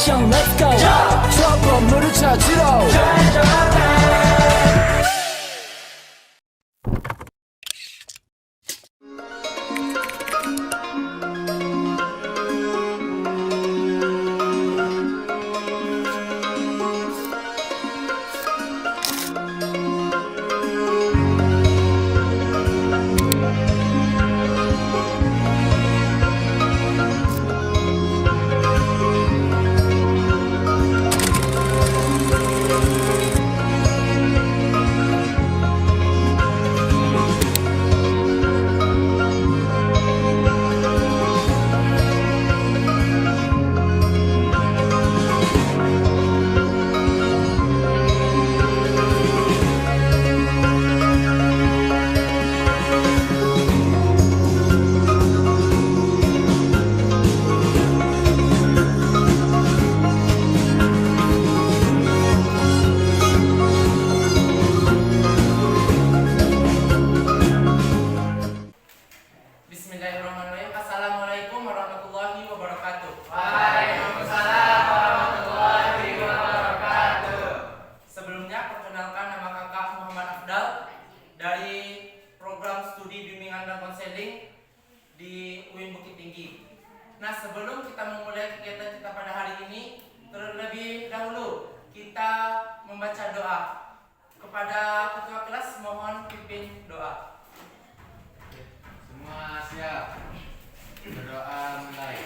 액션 let's go 저 건물을 찾으러 Bismillahirrahmanirrahim. Assalamualaikum warahmatullahi wabarakatuh. Waalaikumsalam warahmatullahi wabarakatuh. Sebelumnya perkenalkan, nama kakak Muhammad Afdal dari program studi bimbingan dan konseling di UIN Bukit Tinggi. Nah, sebelum kita memulai kegiatan kita pada hari ini, terlebih dahulu kita membaca doa. Kepada ketua kelas mohon pimpin doa. Semua siap. Berdoa mulai.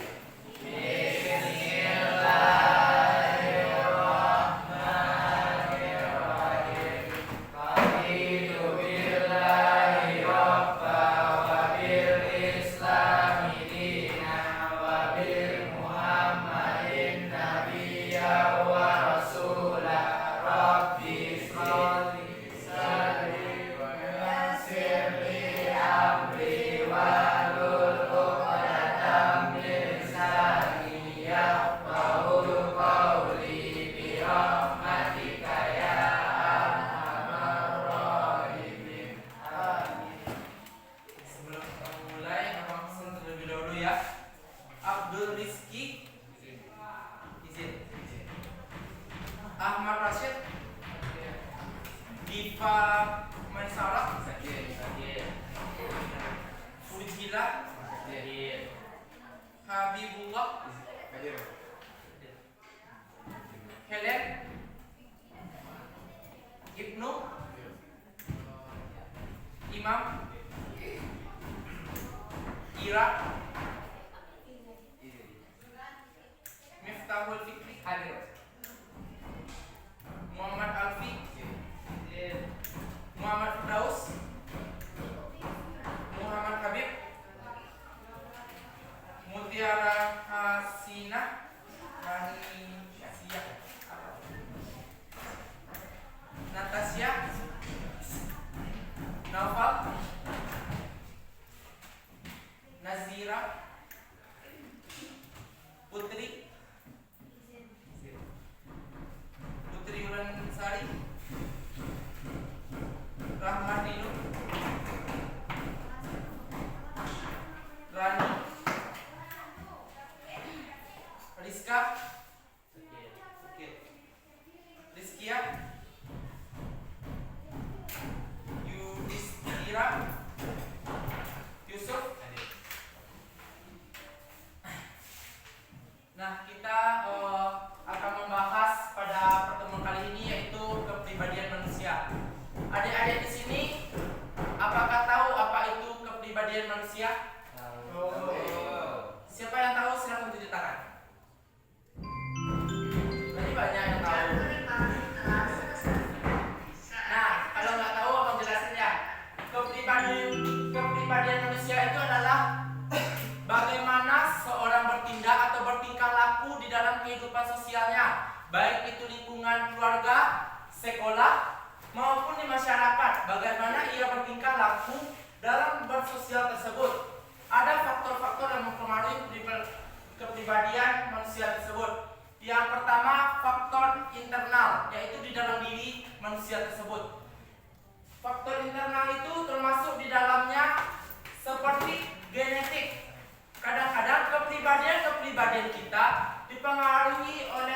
Bismillahirrahmanirrahim. Raditu billahi rabba wa bil islami dina wa bil muhammadin nabiyya wa rasulah. Rabbi sholli salli wa yassir li amri wahlul 'uqdatam min lisani yafqahu qawli bi rahmatika ya arhamar rahimin. Amin. Sebelum kita memulai, nama pesan terlebih dahulu ya. Abdul Rizki izin. Ahmad Rashid, Diva Maisarah, Fujila, Habibullah, Helen, Ibnu, Imam, Ira, Miftahul Fikri, Muhammad Alfi, Muhammad Firdaus, Muhammad Habib, Mutiara Hasinah, Natasya, Naufal, Nazira, Putri Wulansari, Rahmat Ninu, Rani, Rizka, Rizkia, Yudhistira, Yusuf. Nah, kita akan membahas pada pertemuan kali ini yaitu kepribadian manusia. Adik-adik di sini, apakah tahu apa itu kepribadian manusia? Siapa yang tahu silakan tunjuk tangan. Tadi banyak yang tahu. Nah, kalau nggak tahu abang jelasin ya. Kepribadian manusia itu adalah bagaimana seorang bertindak atau bertingkah laku di dalam kehidupan sosialnya, baik itu lingkungan keluarga, sekolah, maupun di masyarakat. Bagaimana ia bertingkah laku dalam bersosial tersebut. Ada faktor-faktor yang mempengaruhi kepribadian manusia tersebut. Yang pertama, faktor internal, yaitu di dalam diri manusia tersebut. Faktor internal itu termasuk di dalamnya seperti genetik. Kadang-kadang kepribadian kita dipengaruhi oleh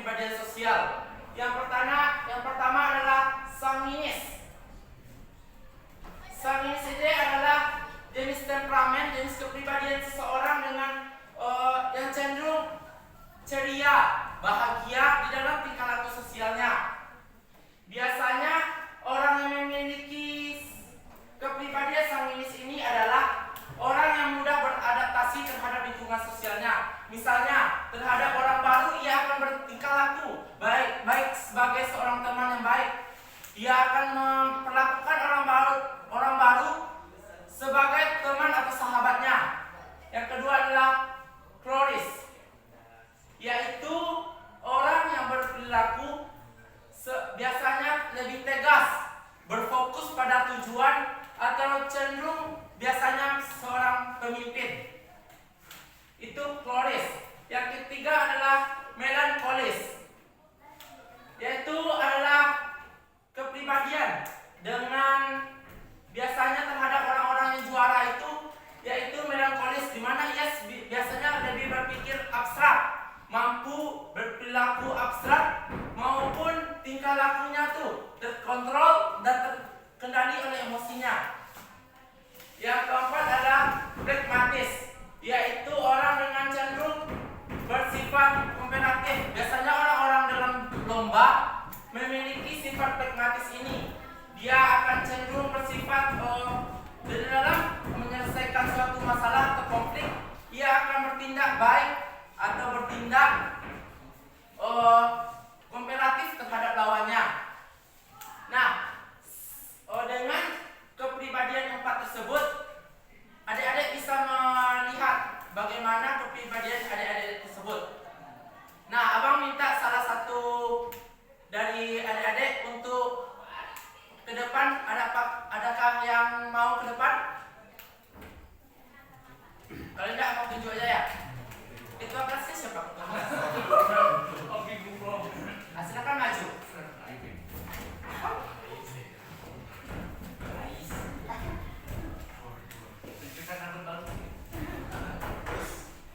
kepribadian sosial. Yang pertama adalah sanguinis. Sanguinis ini adalah jenis temperamen, jenis kepribadian seseorang dengan yang cenderung ceria, bahagia di dalam tingkah laku sosialnya. Biasanya orang yang memiliki kepribadian sanguinis ini adalah orang yang mudah beradaptasi terhadap lingkungan sosialnya. Misalnya, terhadap orang baru ia akan bertingkah laku baik sebagai seorang teman yang baik. Ia akan memperlakukan orang baru sebagai teman atau sahabatnya. Yang kedua adalah chloris, yaitu orang yang berperilaku biasanya lebih tegas, berfokus pada tujuan atau cenderung biasanya seorang pemimpin. Itu chloris. Yang ketiga adalah melankolis, yaitu adalah kepribadian dengan biasanya terhadap orang-orang yang juara itu, yaitu melankolis, di mana ia biasanya lebih berpikir abstrak, mampu berperilaku abstrak maupun tingkah lakunya tuh terkontrol dan terkendali oleh emosinya. Yang keempat adalah pragmatis, yaitu orang dengan cenderung bersifat kompetitif. Biasanya orang-orang dalam lomba memiliki sifat pragmatis ini. Dia akan cenderung bersifat di dalam menyelesaikan suatu masalah atau konflik, ia akan bertindak baik atau bertindak kompetitif terhadap lawannya. Nah, dengan kepribadian empat tersebut, adik-adik bisa melihat bagaimana kepribadian adik-adik tersebut. Nah, abang minta salah satu dari adik-adik untuk ke depan. Adakah yang mau ke depan? Kalau tidak, abang tunjuk aja ya. Ketua kelasnya siapa? Silakan maju.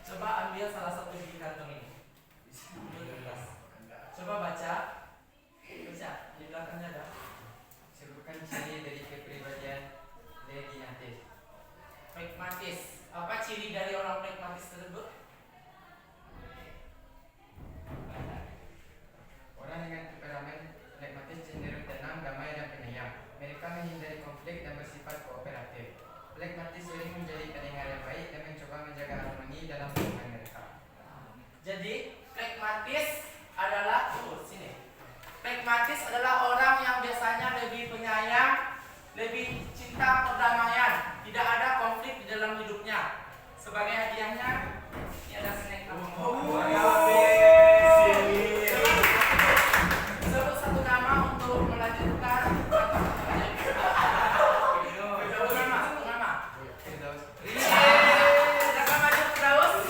Coba ambil salah satu di kantong ini. Coba baca. Di belakangnya ada. Sebutkan ciri dari kepribadian leginatif. Pragmatis. Apa ciri dari orang pragmatis tersebut? Orang dengan temperamen pragmatis cenderung tenang, damai, dan penyayang. Mereka menghindari konflik dan bersifat kooperatif. Pragmatis sering menjadi pendengar yang baik dan mencoba menjaga harmoni dalam hubungan mereka. Jadi, pragmatis adalah pragmatis adalah orang yang biasanya lebih penyayang, lebih cinta perdamaian, tidak ada konflik di dalam hidupnya. Sebagai hadiahnya, ini ada snack. Sebut satu nama untuk melanjutkan. Satu nama. Silakan maju, Firdaus.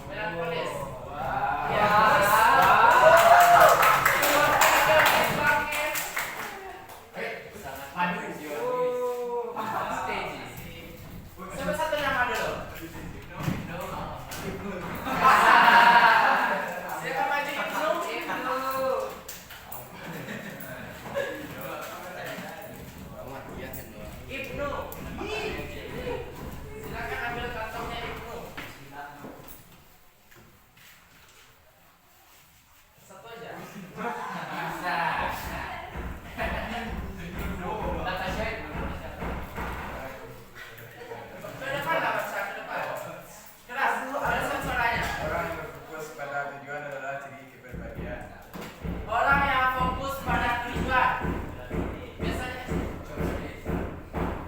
Melankolis. Wow. Ya. Sebut satu nama dulu. Siapa maju Ibnu? Ibnu. Silakan ambil kantongnya Ibnu. Satu aja. Ke depan lah, Baca, ke depan. Keras, ada suaranya. Orang yang berfokus pada tujuan adalah ciri kepribadian. Orang yang fokus pada tujuan. Biasanya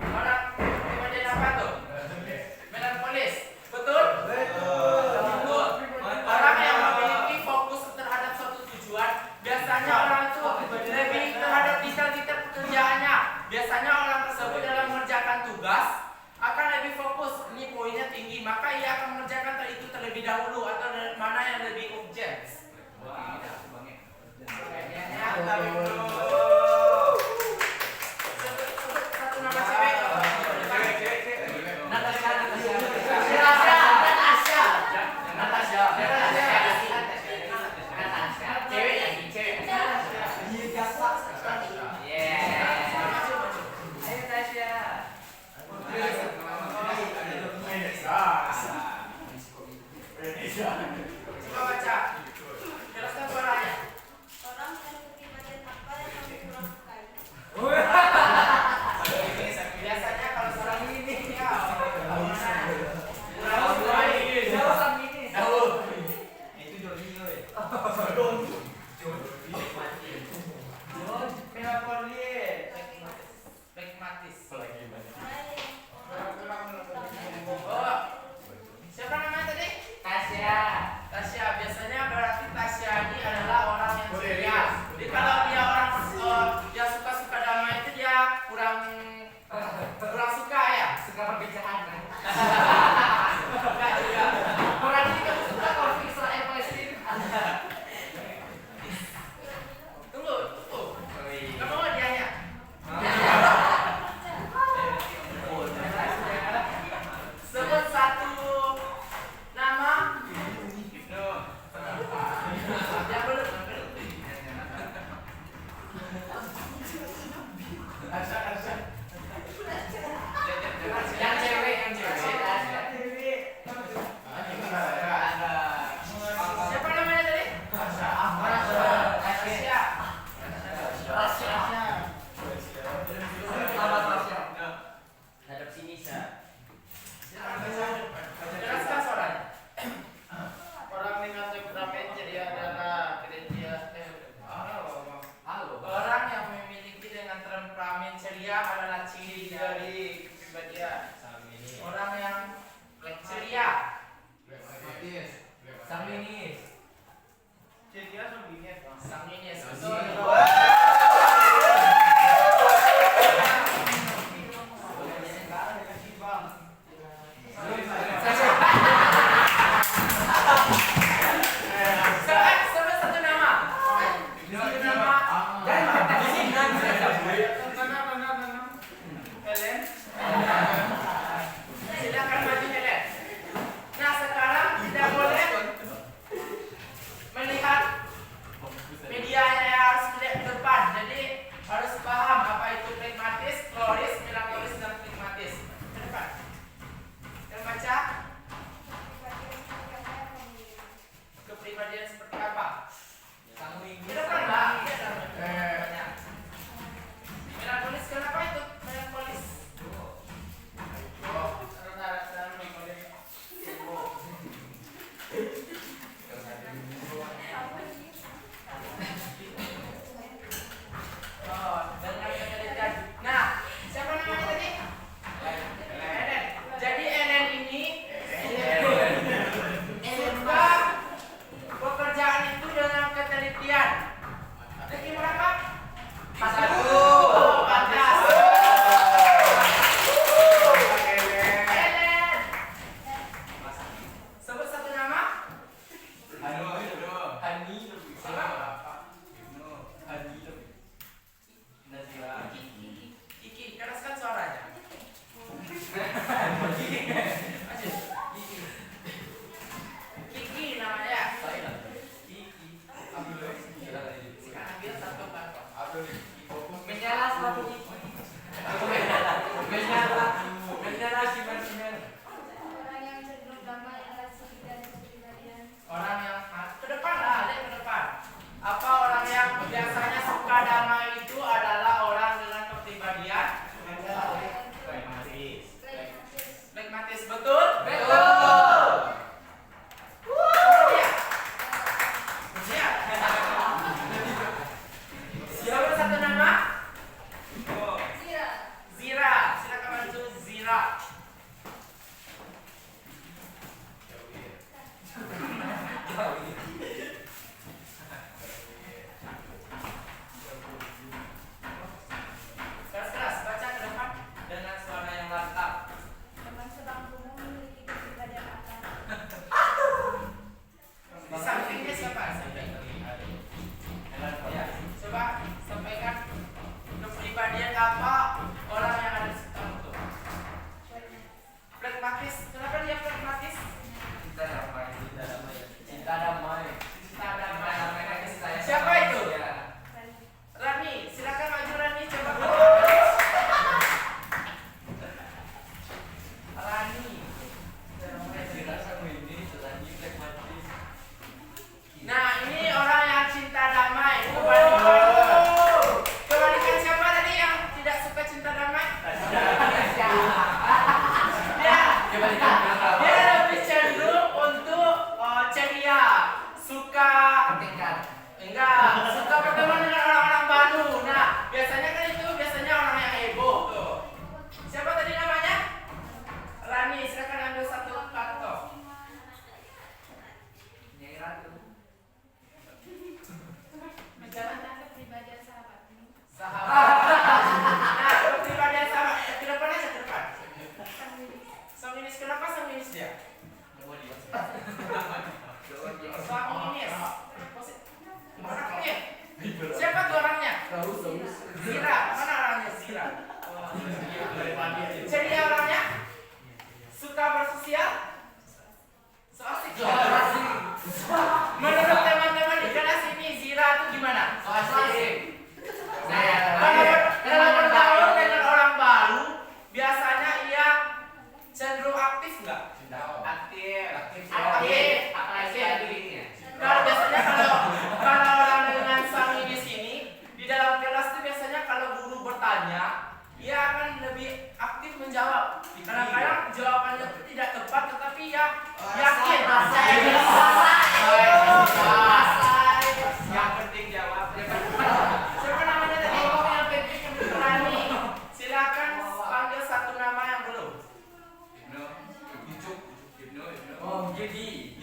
orang kemudian apa tuh? Melankolis. Betul? Betul. Orang yang memiliki fokus terhadap suatu tujuan, biasanya orang itu lebih terhadap detail-detail pekerjaannya. Biasanya orang tersebut dalam mengerjakan tugas akan lebih fokus. Ini poinnya tinggi, maka ia akan mengerjakan itu terlebih dahulu atau mana yang lebih urgent. Sebut satu nama cewek. Coba baca. Jelaskan suaranya. Orang dengan kepribadian apa yang kamu kurang sukai? Biasanya kalau seorang ini ya pragmatis. Oh, siapa namanya tadi? Tasya. Biasanya berarti Tasya ini adalah orang yang ceria. Jadi kalau dia orang dia suka-suka damai itu dia kurang suka ya. Suka perpecahan. Enggak juga. Berarti kamu suka konflik Israel Palestina. Tunggu. Kamu mau dianya? Sebut satu nama. Yang belum. Yang cewek. Siapa namanya tadi? Tasya. Hadap sini, Sa. Jelaskan suaranya. Orang dengan temperamen ceria adalah Orang yang memiliki dengan temperamen ceria adalah ciri dari kepribadian. Orang yang ceria. Sanginis. Sanginis. Betul. Sebut satu nama. Helen. Silakan maju Helen. Nah sekarang tidak boleh melihat media yang harus melihat ke depan. Jadi harus paham apa itu pragmatis, kloris, melankolis dan pragmatis. Ke depan. Kiki namanya. Kiki. Sekarang ambil satu karton. Menyala satu Kiki. Menyala si Marsimen. Orang yang cenderung damai akan dan kepribadian. Orang yang ke depan lah, lihat ke depan. Apa orang yang biasanya suka damai itu adalah orang dengan kepribadian pragmatis, betul? Betul. Iya. Siap. Siapa satu nama? Zira. Zira. Silakan maju Zira. Keras-keras baca ke depan dengan suara yang lantang. Teman sebangkumu memiliki kepribadian apa? Di sampingnya siapa? Ya, coba sampaikan kepribadian apa orang yang ada di sekitar itu. Pragmatis. Kenapa dia pragmatis? Cinta damai. Cinta damai. Saya. Siapa itu? Ya. Rani, silakan maju Rani, coba. Rani. Nah, ini orang yang cinta damai. Kebalikan siapa tadi yang tidak suka cinta damai? Dia lebih cenderung untuk ceria, suka suka berteman dengan orang-orang baru. Nah, biasanya kan itu orang yang heboh tuh. Siapa tadi namanya? Rani, silakan ambil satu karton. Bagaimana kepribadian sahabatmu? Sahabat. Nah, kepribadian sahabat. Ke depan aja, ke depan. Sang Inis, kenapa sang Inis dia? Sang Inis. Orangnya. Siapa tuh orangnya? Zira. Mana orangnya Zira? Ceria orangnya? Suka bersosial? So asik. Menurut teman-teman di kelas ini Zira itu gimana? Kalau bergaul dengan orang baru, biasanya ia cenderung aktif nggak? Aktif. Kalau biasanya kalau orang dengan sang ini sini di dalam kelas itu biasanya kalau guru bertanya, ia akan lebih aktif menjawab. Kadang-kadang jawabannya itu tidak tepat, tetapi ia yakin. Yang penting jawab. Siapa namanya tadi? Yang penting Rani. Silakan panggil satu nama yang belum.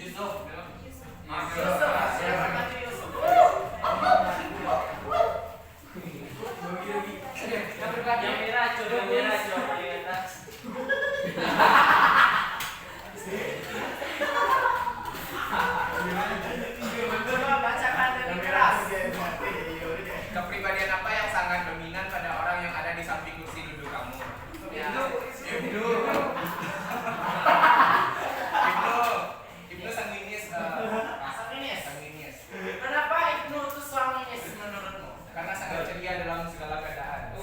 Yusuf. Silakan panggil Yusuf. Yang merah, coba merah, coba Coba bacakan lebih keras. Kepribadian apa yang sangat dominan pada orang yang ada di samping kursi duduk kamu? Ibnu sanguinis. Sanginis. Kenapa Ibnu itu sanginis menurutmu? Karena sangat ceria dalam segala keadaan.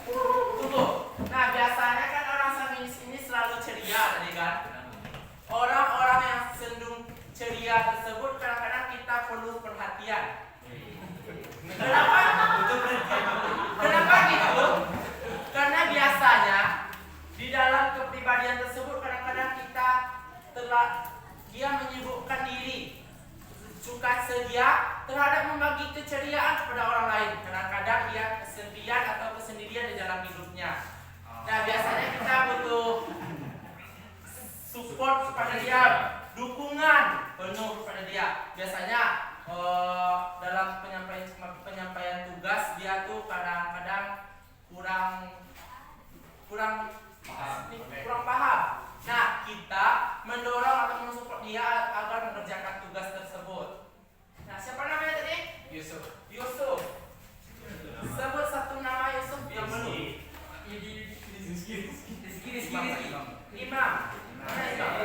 Tunggu. Nah, biasanya kan orang sanginis ini selalu ceria tadi kan? Orang-orang yang cenderung ceria tersebut kadang-kadang kita perlu perhatian. Kenapa? Kenapa gitu? Karena biasanya di dalam kepribadian tersebut kadang-kadang dia menyibukkan diri, suka sedia terhadap membagi keceriaan kepada orang lain. Kadang-kadang dia kesepian atau kesendirian di dalam hidupnya. Nah, biasanya kita butuh support kepada dia, dukungan penuh kepada dia. Biasanya dalam penyampaian tugas dia tuh kadang-kadang kurang paham. Nah, kita mendorong atau mensupport dia agar mengerjakan tugas tersebut. Nah, siapa namanya tadi? Yusuf. Sebut satu nama Yusuf yang belum. Imam. Mana Imam?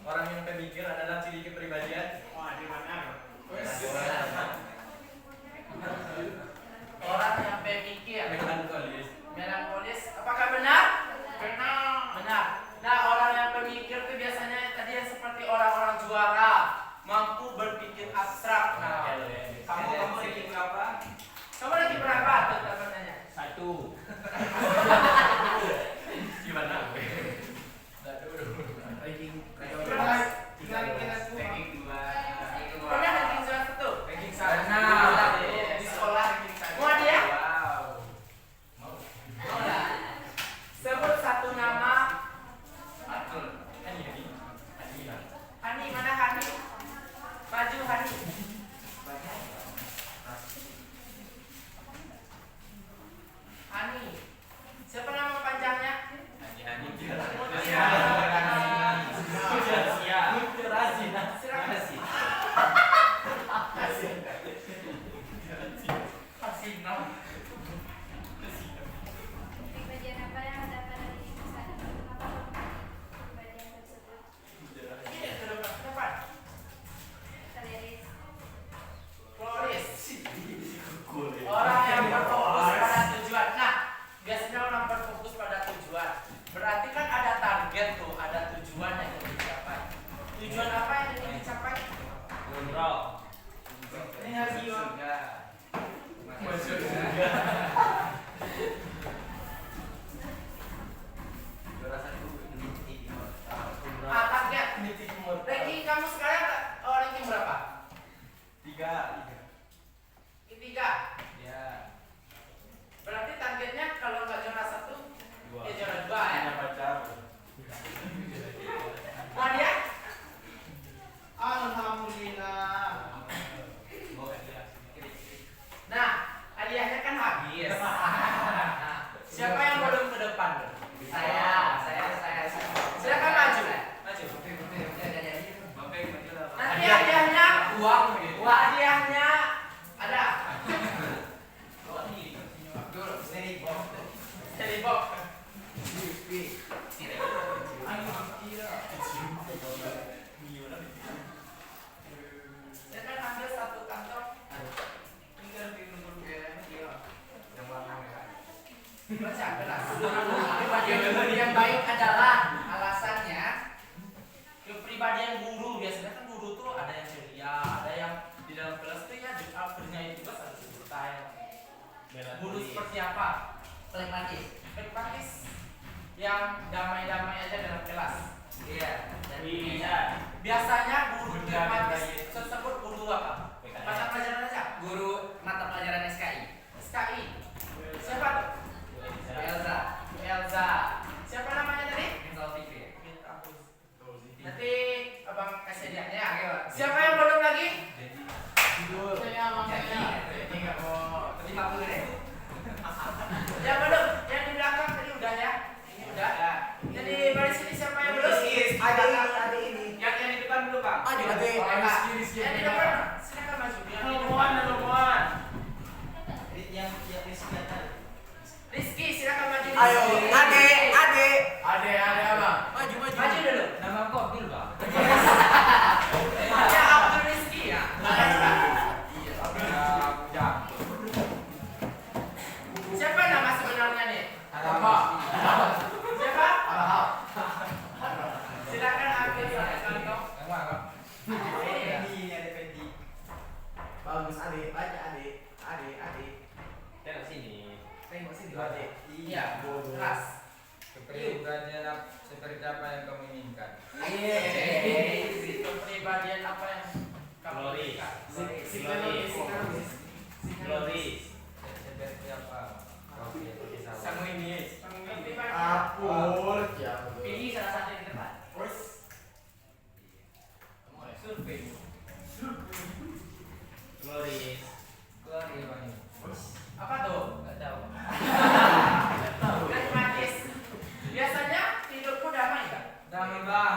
Orang yang pemikir adalah ciri kepribadian. Wah, di mana? Orang yang pemikir. Melankolis. Melankolis. Apakah benar? Benar. Benar. Nah, orang yang pemikir itu biasanya tadi yang seperti orang-orang juara, mampu berpikir abstrak. Nah, kamu ranking berapa? Kamu ranking berapa? Tuh teman-temannya. 1. Gimana? Pernah ranking 1? Ranking Benar. Di sekolah ranking 1. Mau dia? Mau nggak? Sebut satu nama. Hani, mana Hani? Maju Hani. Hani. Siapa nama panjangnya? Hasinam. Kepribadian apa yang ada pada dirimu saat itu? Mengapa kamu memiliki kepribadian tersebut? Ini ke depan. Kaleris. Floris. Orang yang berfokus pada tujuan. Nah, biasanya orang berfokus pada tujuan. Berarti kan ada target tuh, ada tujuan yang ingin dicapai. Tujuan apa yang ingin dicapai? Ini harus target. Ranking kamu sekarang ranking berapa? 3. Ketiga. Berarti targetnya kalau nggak juara 1, ya juara 2 ya. Wah dia? Alhamdulillah. Nah, hadiahnya kan habis. Nah, siapa yang belum ke depan? Saya. Silakan maju. Nanti hadiahnya hadiahnya ada. Seribok. Silakan ambil satu kantong. Baca kelas. Kepribadian yang baik adalah alasannya kepribadian guru. Biasanya kan guru tuh ada yang ceria, ada yang di dalam kelas tuh ya bernyanyi juga satu style. Guru seperti apa? Pragmatis yang damai-damai aja dalam kelas. Iya. Biasanya guru pragmatis tersebut guru apa? Mata pelajaran aja. Guru mata pelajaran SKI. SKI. Siapa tuh? Elza. Siapa namanya tadi? Nanti abang kasih dia ya. Siapa yang belum lagi? Saya mamanya. Jadi nggak mau. 50 deh. Yang belum? Yang di belakang tadi udah ya? Ini udah. Jadi baris sini siapa yang belum? Ada ini. Yang di depan dulu, Bang. Yang di depan silakan maju. Yang di depan. Rizky silakan maju. Ayo, Ade. Ade abang. Maju dulu. Nama kok Abdul, Bang. Ya Abdul Rizky ya. Siapa nama sebenarnya nih? Siapa? Silakan ambil satu kantong. Ini ada Fendi. Bagus Ade, baca Ade. Tengok sini. Ade. Iya, keras. Kepribadian seperti apa yang kamu inginkan? Kepribadian apa yang kamu inginkan? Psikologi. Seperti apa? Sanguinis. Apul. Ya. Pilih salah satu yang di depan. Survei. Keluar Bang. Apa tuh? Enggak tahu. Pragmatis. Biasanya hidupku damai kan? Damai, Bang.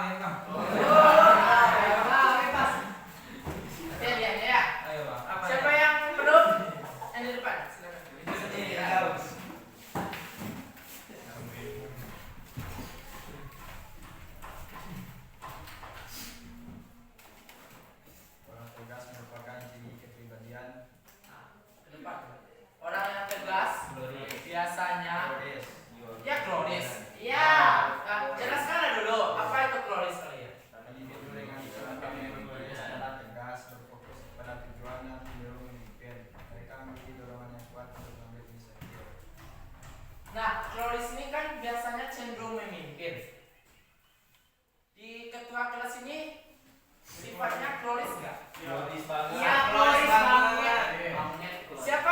ini sifatnya kloris nggak? Kloris banget. Iya, kloris banget. Banget. Siapa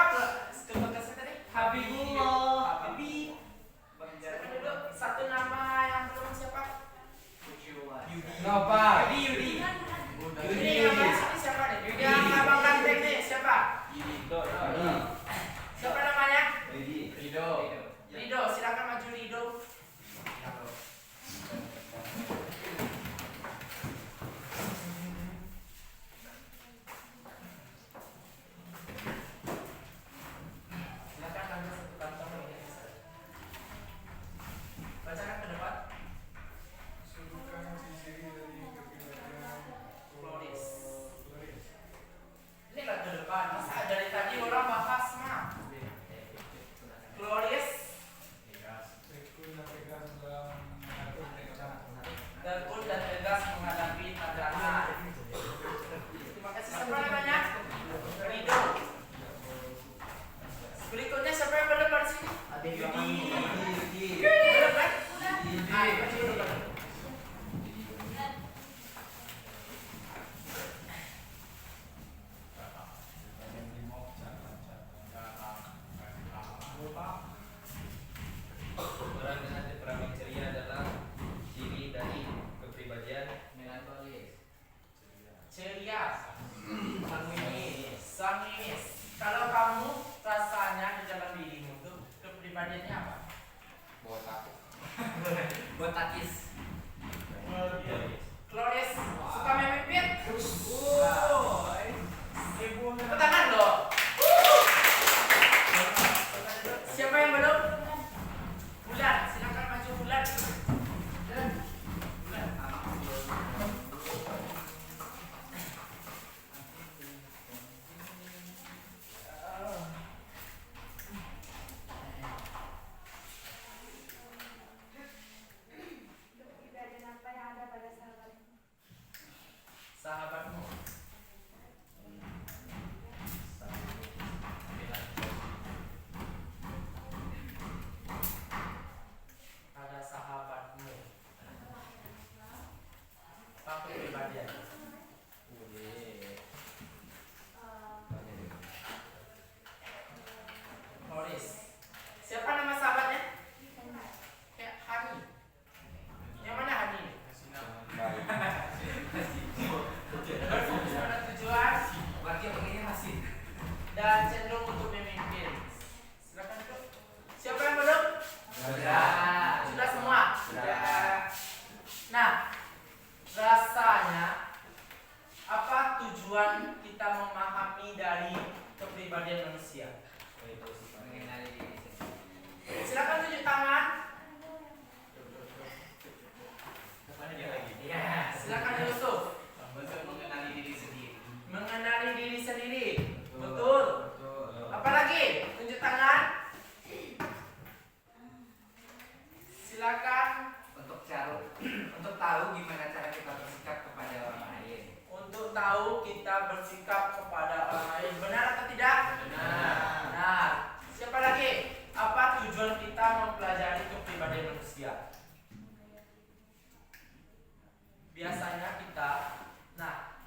ketua kelasnya tadi? Habibullah. Habib. Siapa dulu? Satu nama yang belum siapa? Nova. Yudi yang mana sini siapa nih? Yang abang ganteng nih siapa? Siapa namanya? Rido, silakan maju Rido. Silakan ambil satu kantong ini. Bacakan ke depan. Floris. Ini kan ke depan. Masa dari tadi orang bahas mah. Floris. Tekun dan tegas menghadapi tantangan. Terima kasih. Siapa namanya? Rido. Berikutnya siapa yang belum di sini? Yudi. Belum kan? Ayo, maju dulu, Bang. Orang dengan temperamen ceria adalah ciri dari kepribadian melankolis. Ceria, sanguinis. Kalau kamu rasanya di dalam dirimu tuh kepribadiannya apa? Botakis. Kloris, suka memipit? Tepuk tangan loh. Siapa yang belum? Bulan, silakan maju Bulan. Bulan. Kepribadian apa yang ada pada sahabatmu? Sahabatmu. Ada sahabatmu. Apa kepribadian? Floris. Siapa nama sahabatnya? Kayak Hani. Yang mana Hani? Berfokus pada tujuan dan cenderung untuk memimpin. Silakan dulu. Siapa yang belum? Sudah semua? Nah, rasanya apa tujuan kita memahami dari kepribadian manusia? Silakan tunjuk tangan. Silakan Yusuf. Mengenali diri sendiri. Betul. Apalagi? Tunjuk tangan. Silakan. Untuk tahu gimana cara kita bersikap kepada orang lain. Untuk tahu kita bersikap kepada orang lain. Benar atau tidak? Benar. Siapa lagi? Apa tujuan kita mempelajari kepribadian manusia? Biasanya kita, nah,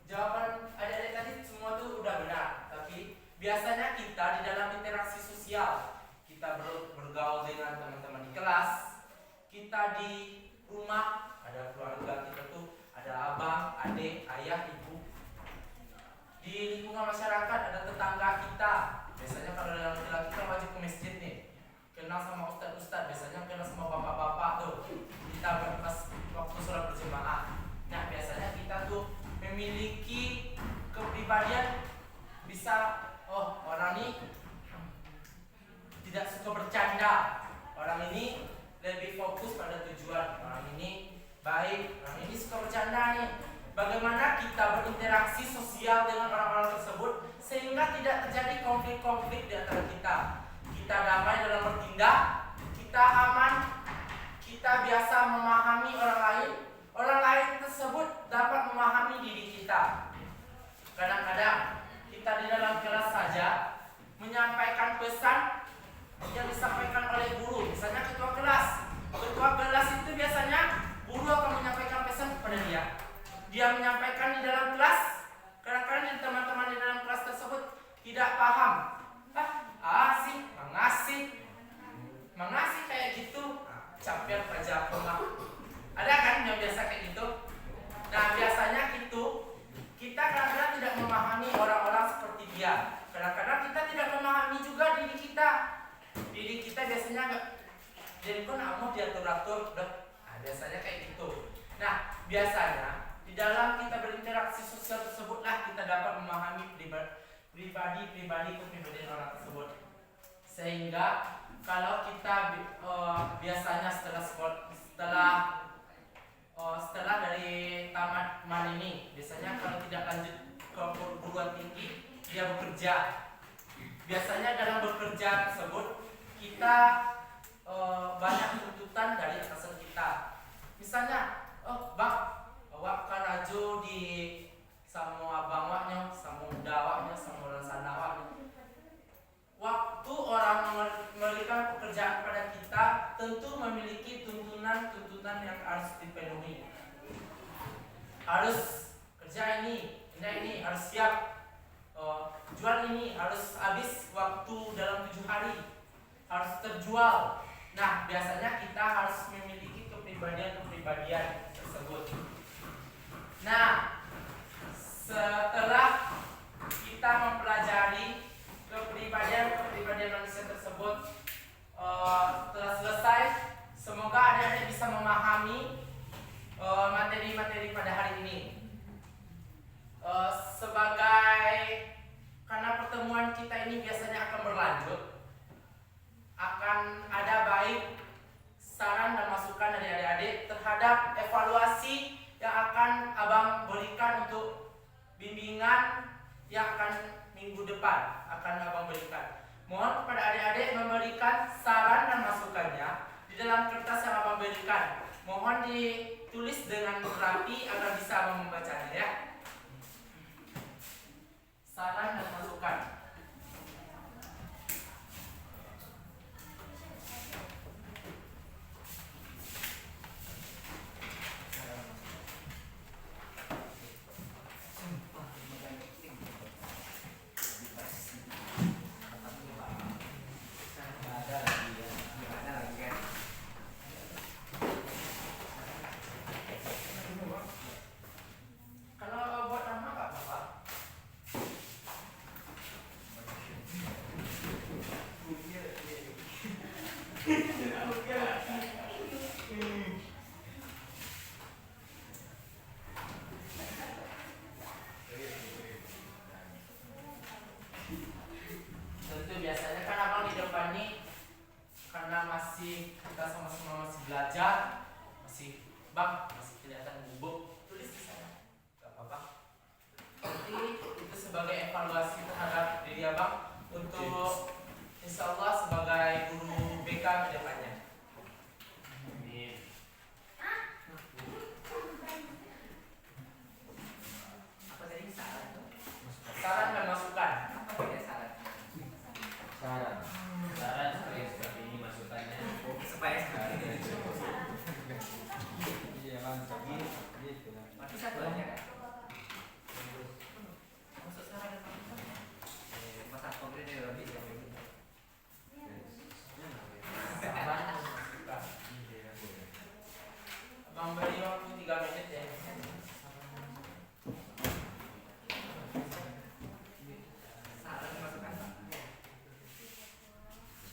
jawaban adik-adik tadi semua tuh udah benar. Tapi biasanya kita di dalam interaksi sosial, kita bergaul dengan teman-teman di kelas, kita di rumah, ada keluarga kita tuh, ada abang, adik, ayah, ibu. Di lingkungan masyarakat ada tetangga kita. Biasanya kalau dalam laki-laki kita wajib ke masjid nih, kenal sama ustadz-ustadz, biasanya kenal sama bapak-bapak tuh. Kita pas waktu sholat berjamaah. Nah, biasanya kita tuh memiliki kepribadian bisa, oh orang ini tidak suka bercanda, orang ini lebih fokus pada tujuan, orang ini baik, orang ini suka bercanda nih. Bagaimana kita berinteraksi sosial dengan orang-orang tersebut sehingga tidak terjadi konflik-konflik di antara kita. Kita damai dalam bertindak, kita aman, kita biasa memahami orang lain tersebut dapat memahami diri kita. Kadang-kadang kita di dalam kelas saja menyampaikan pesan yang disampaikan oleh guru, misalnya ketua kelas. Ketua kelas itu biasanya guru akan menyampaikan pesan kepada dia. dia menyampaikan di dalam kelas, kadang-kadang teman-teman di dalam kelas tersebut tidak paham. Mengasih kayak gitu, capek aja aku mah. Ada kan yang biasa kayak gitu? Nah biasanya gitu, kita kadang-kadang tidak memahami orang-orang seperti dia. Kadang-kadang kita tidak memahami juga diri kita. Diri kita biasanya nggak, jadi kok mau diatur-atur, biasanya kayak gitu. Nah biasanya di dalam kita berinteraksi sosial tersebutlah kita dapat memahami pribadi kepribadian orang tersebut. Sehingga kalau kita biasanya setelah dari tamat ini, biasanya kalau tidak lanjut ke perguruan tinggi, dia bekerja. Biasanya dalam bekerja tersebut kita banyak tuntutan dari atasan kita. Misalnya, bang, awak karajo di sama abangwaknya, sama dawaknya, sama sanawaknya. Waktu orang memberikan pekerjaan kepada kita, tentu memiliki tuntutan yang harus dipenuhi. Harus kerja ini harus siap. Jual ini harus habis waktu dalam 7 hari, harus terjual. Nah biasanya kita harus memiliki kepribadian tersebut. Nah setelah kita mempelajari kepribadian manusia tersebut, telah selesai, semoga adik-adik bisa memahami materi-materi pada hari ini. Karena pertemuan kita ini biasanya akan berlanjut, akan ada baik saran dan masukan dari adik-adik terhadap evaluasi yang akan abang berikan untuk bimbingan yang akan minggu depan akan abang berikan. Mohon kepada adik-adik memberikan saran dan masukannya di dalam kertas yang abang berikan. Mohon ditulis dengan rapi agar bisa abang membacanya ya. Saran dan masukan. Kalau buat nama Pak Bapak? Tentu biasanya kan abang di depan nih, karena kita sama-sama masih belajar, masih kelihatan bubuk, tulis di sana, gak apa-apa. Jadi itu sebagai evaluasi terhadap diri abang untuk insya Allah sebagai guru BK ke depannya. Apa tadi saran? Saran dan masukan. Apa beda saran? Saran seperti ini masukannya. Supaya Iya kan, gitu lah. masih satu aja kan? Masuk saran dan masukan. Masa konkret dari lebih jauh. Saran dan masukan. Abang beri waktu 3 menit ya. Saran masukan.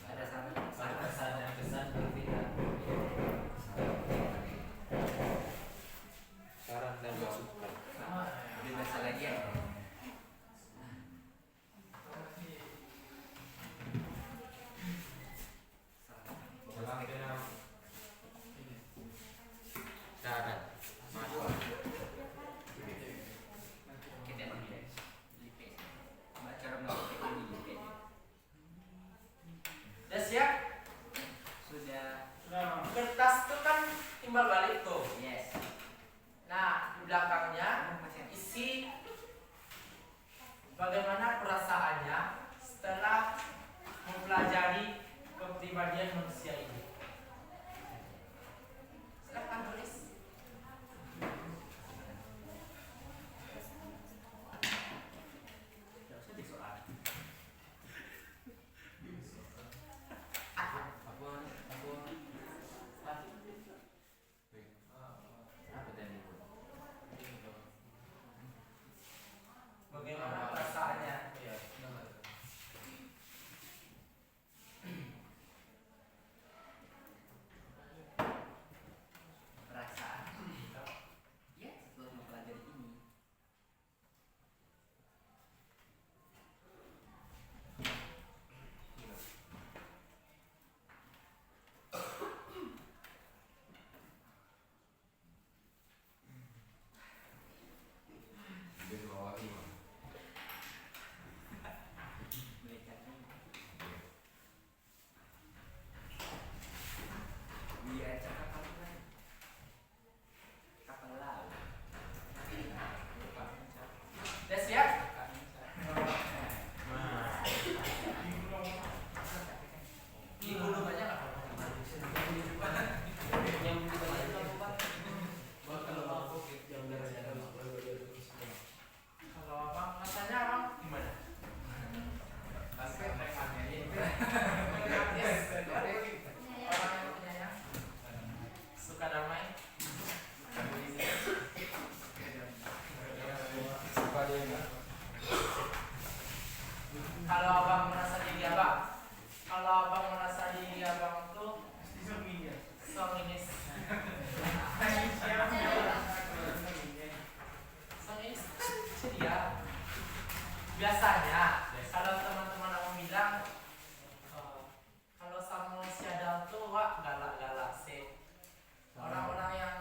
Ada saran. Pesan dan kesan berbeda. Saran dan masukan. Lebih biasa lagi ya. Saran. Kita ambil. Baca orang ini. Udah siap? Sudah. Kertas itu kan timbal balik tuh. Yes. Nah, di belakangnya isi bagaimana perasaannya setelah mempelajari kepribadian manusia ini. Silakan tulis. ceria. Biasanya kalau teman-teman aku bilang kalau sama si Adam tuh wah galak-galak sih. Orang-orang yang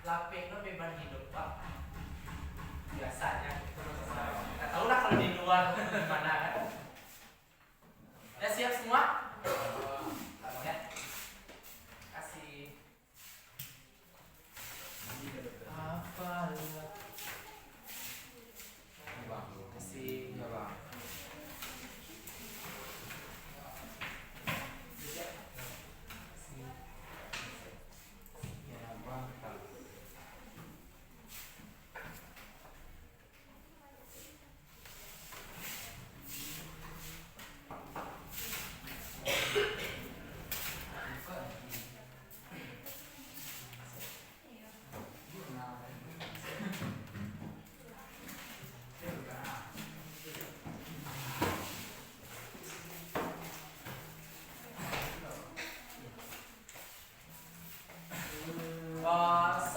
lapik tuh beban hidup pak. Biasanya. Nggak tahu lah kalau di luar gimana kan. Udah siap semua? Ya. Kasih. Apa lu? Kasih.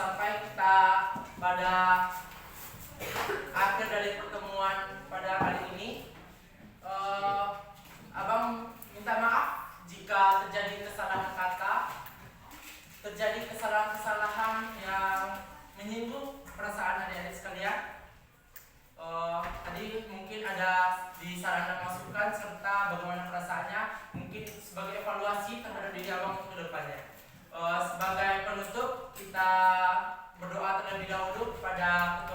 Sampai kita pada akhir dari pertemuan pada hari ini. Abang minta maaf jika terjadi kesalahan kata, terjadi kesalahan-kesalahan yang menyinggung perasaan adik-adik sekalian. Tadi mungkin ada di saran dan masukan serta bagaimana perasaannya, mungkin sebagai evaluasi terhadap diri abang untuk kedepannya. Sebagai penutup kita berdoa terlebih dahulu kepada